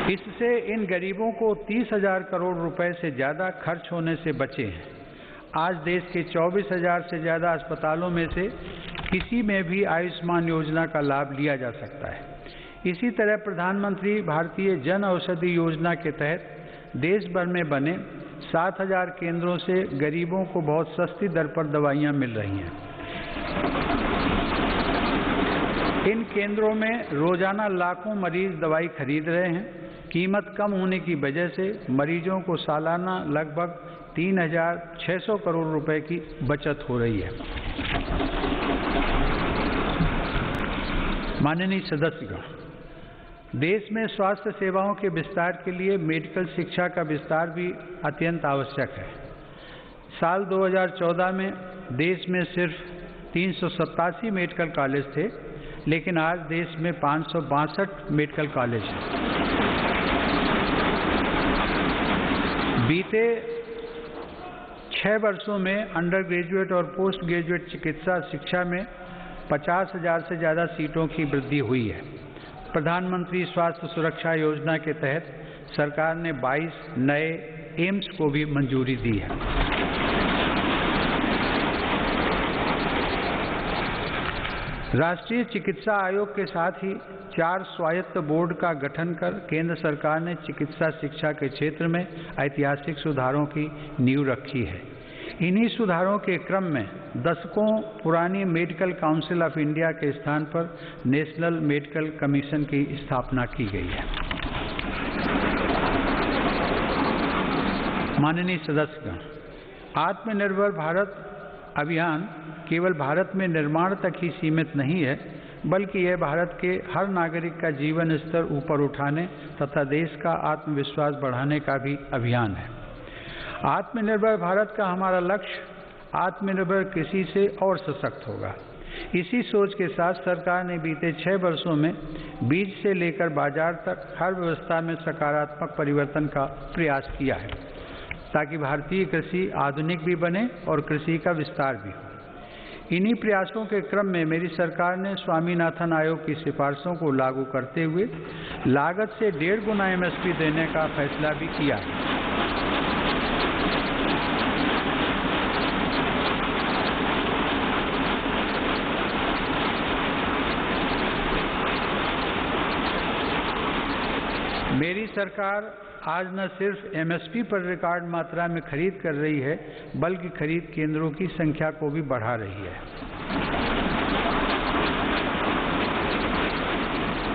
इससे इन गरीबों को 30,000 करोड़ रुपए से ज़्यादा खर्च होने से बचे हैं। आज देश के 24,000 से ज़्यादा अस्पतालों में से किसी में भी आयुष्मान योजना का लाभ लिया जा सकता है। इसी तरह प्रधानमंत्री भारतीय जन औषधि योजना के तहत देश भर में बने 7,000 केंद्रों से गरीबों को बहुत सस्ती दर पर दवाइयाँ मिल रही हैं। इन केंद्रों में रोजाना लाखों मरीज दवाई खरीद रहे हैं। कीमत कम होने की वजह से मरीजों को सालाना लगभग 3,600 करोड़ रुपए की बचत हो रही है। माननीय सदस्यगण, देश में स्वास्थ्य सेवाओं के विस्तार के लिए मेडिकल शिक्षा का विस्तार भी अत्यंत आवश्यक है। साल 2014 में देश में सिर्फ 387 मेडिकल कॉलेज थे, लेकिन आज देश में 562 मेडिकल कॉलेज हैं। बीते 6 वर्षों में अंडर ग्रेजुएट और पोस्ट ग्रेजुएट चिकित्सा शिक्षा में 50,000 से ज़्यादा सीटों की वृद्धि हुई है। प्रधानमंत्री स्वास्थ्य सुरक्षा योजना के तहत सरकार ने 22 नए एम्स को भी मंजूरी दी है। राष्ट्रीय चिकित्सा आयोग के साथ ही 4 स्वायत्त बोर्ड का गठन कर केंद्र सरकार ने चिकित्सा शिक्षा के क्षेत्र में ऐतिहासिक सुधारों की नींव रखी है। इन्हीं सुधारों के क्रम में दशकों पुरानी मेडिकल काउंसिल ऑफ इंडिया के स्थान पर नेशनल मेडिकल कमीशन की स्थापना की गई है। माननीय सदस्यगण, आत्मनिर्भर भारत अभियान केवल भारत में निर्माण तक ही सीमित नहीं है, बल्कि यह भारत के हर नागरिक का जीवन स्तर ऊपर उठाने तथा देश का आत्मविश्वास बढ़ाने का भी अभियान है। आत्मनिर्भर भारत का हमारा लक्ष्य आत्मनिर्भर कृषि से और सशक्त होगा। इसी सोच के साथ सरकार ने बीते 6 वर्षों में बीज से लेकर बाजार तक हर व्यवस्था में सकारात्मक परिवर्तन का प्रयास किया है, ताकि भारतीय कृषि आधुनिक भी बने और कृषि का विस्तार भी हो। इन्हीं प्रयासों के क्रम में मेरी सरकार ने स्वामीनाथन आयोग की सिफारिशों को लागू करते हुए लागत से 1.5 गुना MSP देने का फैसला भी किया है। मेरी सरकार आज न सिर्फ MSP पर रिकॉर्ड मात्रा में खरीद कर रही है, बल्कि खरीद केंद्रों की संख्या को भी बढ़ा रही है।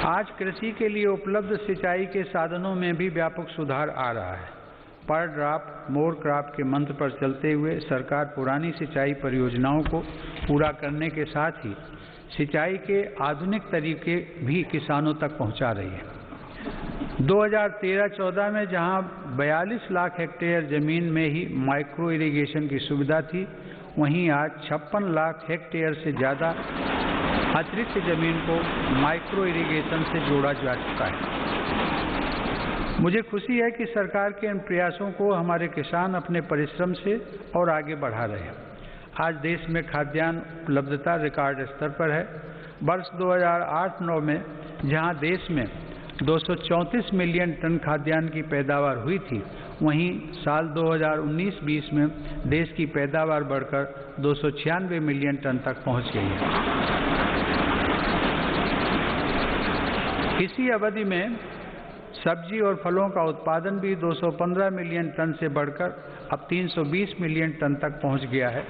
आज कृषि के लिए उपलब्ध सिंचाई के साधनों में भी व्यापक सुधार आ रहा है। पर ड्रॉप मोर क्रॉप के मंत्र पर चलते हुए सरकार पुरानी सिंचाई परियोजनाओं को पूरा करने के साथ ही सिंचाई के आधुनिक तरीके भी किसानों तक पहुंचा रही है। 2013-14 में जहां 42 लाख हेक्टेयर जमीन में ही माइक्रो इरिगेशन की सुविधा थी, वहीं आज 56 लाख हेक्टेयर से ज़्यादा अतिरिक्त जमीन को माइक्रो इरिगेशन से जोड़ा जा चुका है। मुझे खुशी है कि सरकार के इन प्रयासों को हमारे किसान अपने परिश्रम से और आगे बढ़ा रहे हैं। आज देश में खाद्यान्न उपलब्धता रिकॉर्ड स्तर पर है। वर्ष 2008-9 में जहां देश में 234 मिलियन टन खाद्यान्न की पैदावार हुई थी, वहीं साल 2019-20 में देश की पैदावार बढ़कर 296 मिलियन टन तक पहुंच गई है। इसी अवधि में सब्जी और फलों का उत्पादन भी 215 मिलियन टन से बढ़कर अब 320 मिलियन टन तक पहुंच गया है।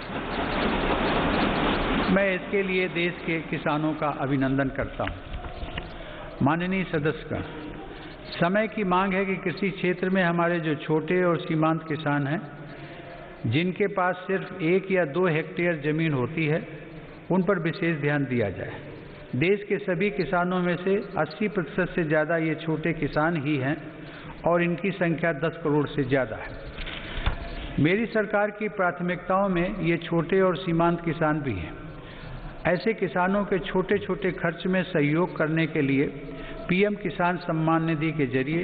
मैं इसके लिए देश के किसानों का अभिनंदन करता हूं। माननीय सदस्यगण, समय की मांग है कि कृषि क्षेत्र में हमारे जो छोटे और सीमांत किसान हैं, जिनके पास सिर्फ 1 या 2 हेक्टेयर जमीन होती है, उन पर विशेष ध्यान दिया जाए। देश के सभी किसानों में से 80% से ज़्यादा ये छोटे किसान ही हैं और इनकी संख्या 10 करोड़ से ज़्यादा है। मेरी सरकार की प्राथमिकताओं में ये छोटे और सीमांत किसान भी हैं। ऐसे किसानों के छोटे छोटे खर्च में सहयोग करने के लिए PM किसान सम्मान निधि के जरिए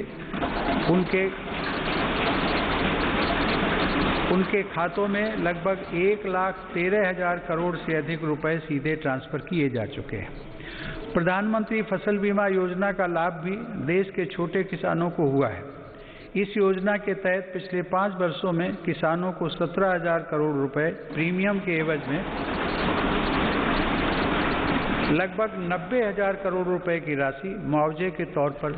उनके खातों में लगभग 1,13,000 करोड़ से अधिक रुपए सीधे ट्रांसफर किए जा चुके हैं। प्रधानमंत्री फसल बीमा योजना का लाभ भी देश के छोटे किसानों को हुआ है। इस योजना के तहत पिछले 5 वर्षों में किसानों को 17,000 करोड़ रुपए प्रीमियम के एवज में लगभग 90,000 करोड़ रुपए की राशि मुआवजे के तौर पर